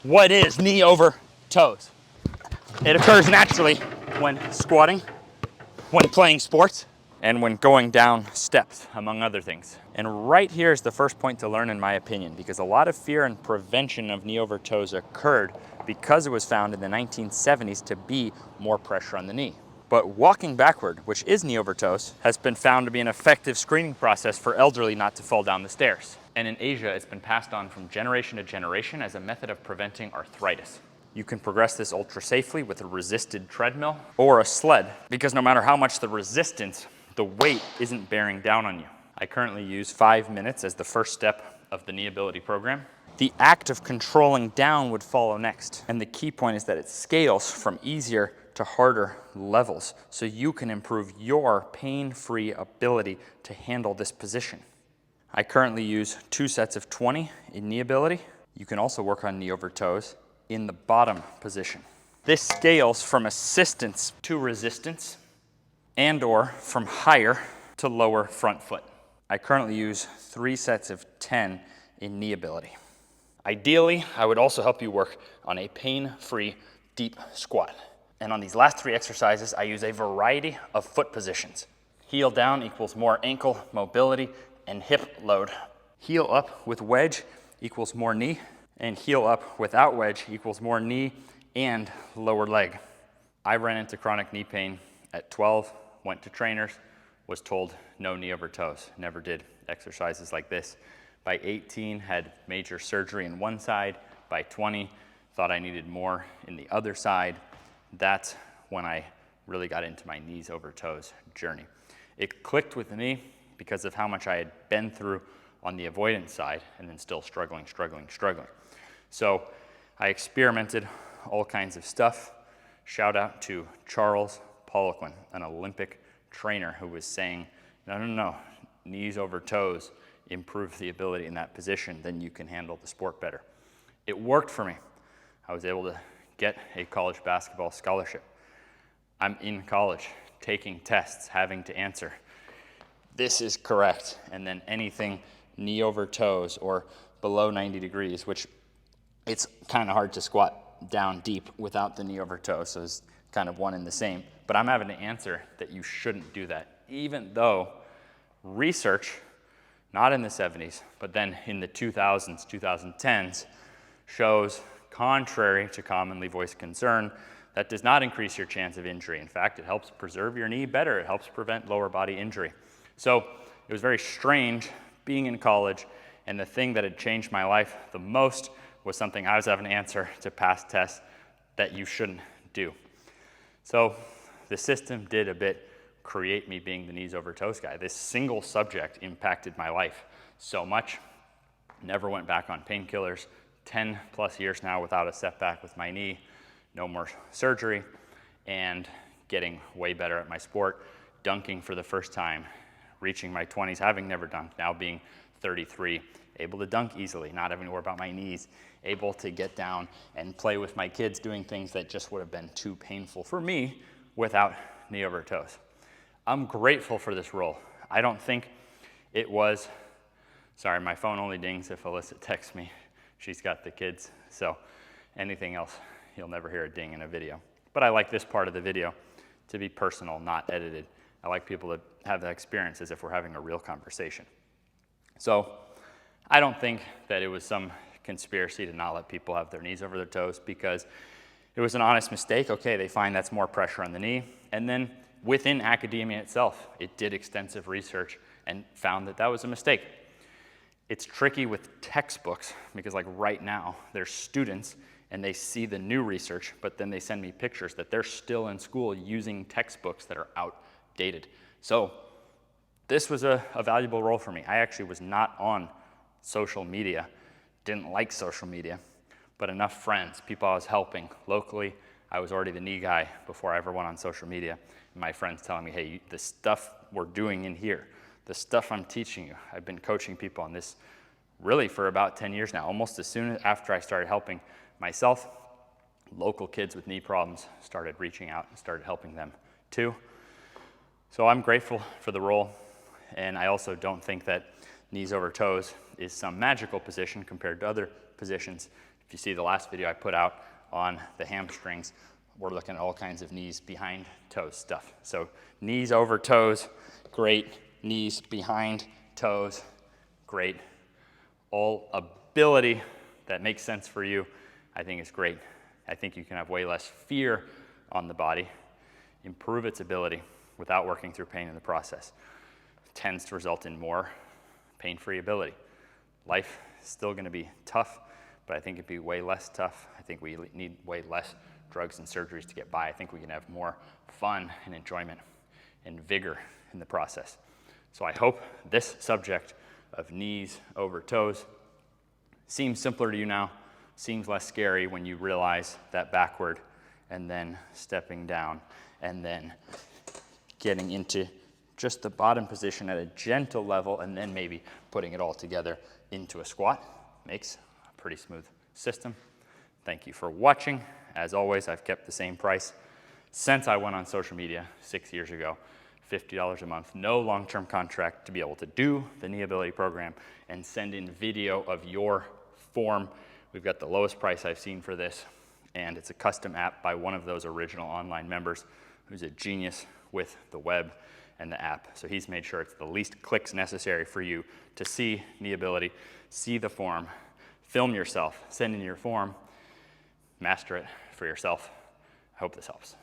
What is knee over toes? It occurs naturally when squatting, when playing sports, and when going down steps, among other things. And right here is the first point to learn, in my opinion, because a lot of fear and prevention of knee over toes occurred because it was found in the 1970s to be more pressure on the knee. But walking backward, which is knee over toes, has been found to be an effective screening process for elderly not to fall down the stairs. And in Asia, it's been passed on from generation to generation as a method of preventing arthritis. You can progress this ultra safely with a resisted treadmill or a sled, because no matter how much the resistance, the weight isn't bearing down on you. I currently use 5 minutes as the first step of the Kneeability program. The act of controlling down would follow next. And the key point is that it scales from easier to harder levels, so you can improve your pain-free ability to handle this position. I currently use 2 sets of 20 in Kneeability. You can also work on knee over toes in the bottom position. This scales from assistance to resistance and or from higher to lower front foot. I currently use 3 sets of 10 in Kneeability. Ideally, I would also help you work on a pain-free deep squat. And on these last 3 exercises, I use a variety of foot positions. Heel down equals more ankle mobility and hip load. Heel up with wedge equals more knee, and heel up without wedge equals more knee and lower leg. I ran into chronic knee pain at 12, went to trainers, was told no knee over toes, never did exercises like this. By 18, had major surgery in one side. By 20, thought I needed more in the other side. That's when I really got into my knees over toes journey. It clicked with me because of how much I had been through on the avoidance side and then still struggling. So I experimented all kinds of stuff. Shout out to Charles Poliquin, an Olympic trainer, who was saying, no, knees over toes, improve the ability in that position, then you can handle the sport better. It worked for me. I was able to get a college basketball scholarship. I'm in college, taking tests, having to answer, this is correct, and then anything knee over toes or below 90 degrees, which it's kind of hard to squat down deep without the knee over toe, so it's kind of one and the same. But I'm having to answer that you shouldn't do that, even though research, not in the 70s, but then in the 2000s, 2010s, shows, contrary to commonly voiced concern, that does not increase your chance of injury. In fact, it helps preserve your knee better. It helps prevent lower body injury. So it was very strange being in college, and the thing that had changed my life the most was something I was having to answer to pass tests that you shouldn't do. So the system did a bit create me being the knees over toes guy. This single subject impacted my life so much. Never went back on painkillers. 10 plus years now without a setback with my knee, no more surgery, and getting way better at my sport, dunking for the first time, reaching my 20s, having never dunked, now being 33, able to dunk easily, not having to worry about my knees, able to get down and play with my kids, doing things that just would have been too painful for me without knee over toes. I'm grateful for this role. I don't think it was, sorry, my phone only dings if Alyssa texts me. She's got the kids, so anything else, you'll never hear a ding in a video. But I like this part of the video to be personal, not edited. I like people to have that experience as if we're having a real conversation. So I don't think that it was some conspiracy to not let people have their knees over their toes, because it was an honest mistake. Okay, they find that's more pressure on the knee. And then within academia itself, it did extensive research and found that that was a mistake. It's tricky with textbooks because, like, right now, there's students and they see the new research, but then they send me pictures that they're still in school using textbooks that are outdated. So this was a valuable role for me. I actually was not on social media, didn't like social media, but enough friends, people I was helping locally. I was already the knee guy before I ever went on social media. And my friends telling me, hey, the stuff we're doing in here, the stuff I'm teaching you, I've been coaching people on this really for about 10 years now. Almost as soon after I started helping myself, local kids with knee problems started reaching out and started helping them too. So I'm grateful for the role, and I also don't think that knees over toes is some magical position compared to other positions, If you see the last video I put out on the hamstrings, we're looking at all kinds of knees behind toes stuff. So knees over toes, great. Knees behind toes, great. All ability that makes sense for you, I think is great. I think you can have way less fear on the body, improve its ability without working through pain in the process. It tends to result in more pain-free ability. Life is still gonna be tough, but I think it'd be way less tough. I think we need way less drugs and surgeries to get by. I think we can have more fun and enjoyment and vigor in the process. So I hope this subject of knees over toes seems simpler to you now, seems less scary when you realize that backward and then stepping down and then getting into just the bottom position at a gentle level and then maybe putting it all together into a squat makes a pretty smooth system. Thank you for watching. As always, I've kept the same price since I went on social media 6 years ago. $50 a month, no long-term contract to be able to do the knee ability program and send in video of your form. We've got the lowest price I've seen for this, and it's a custom app by one of those original online members who's a genius with the web and the app. So he's made sure it's the least clicks necessary for you to see knee ability, see the form, film yourself, send in your form, master it for yourself. I hope this helps.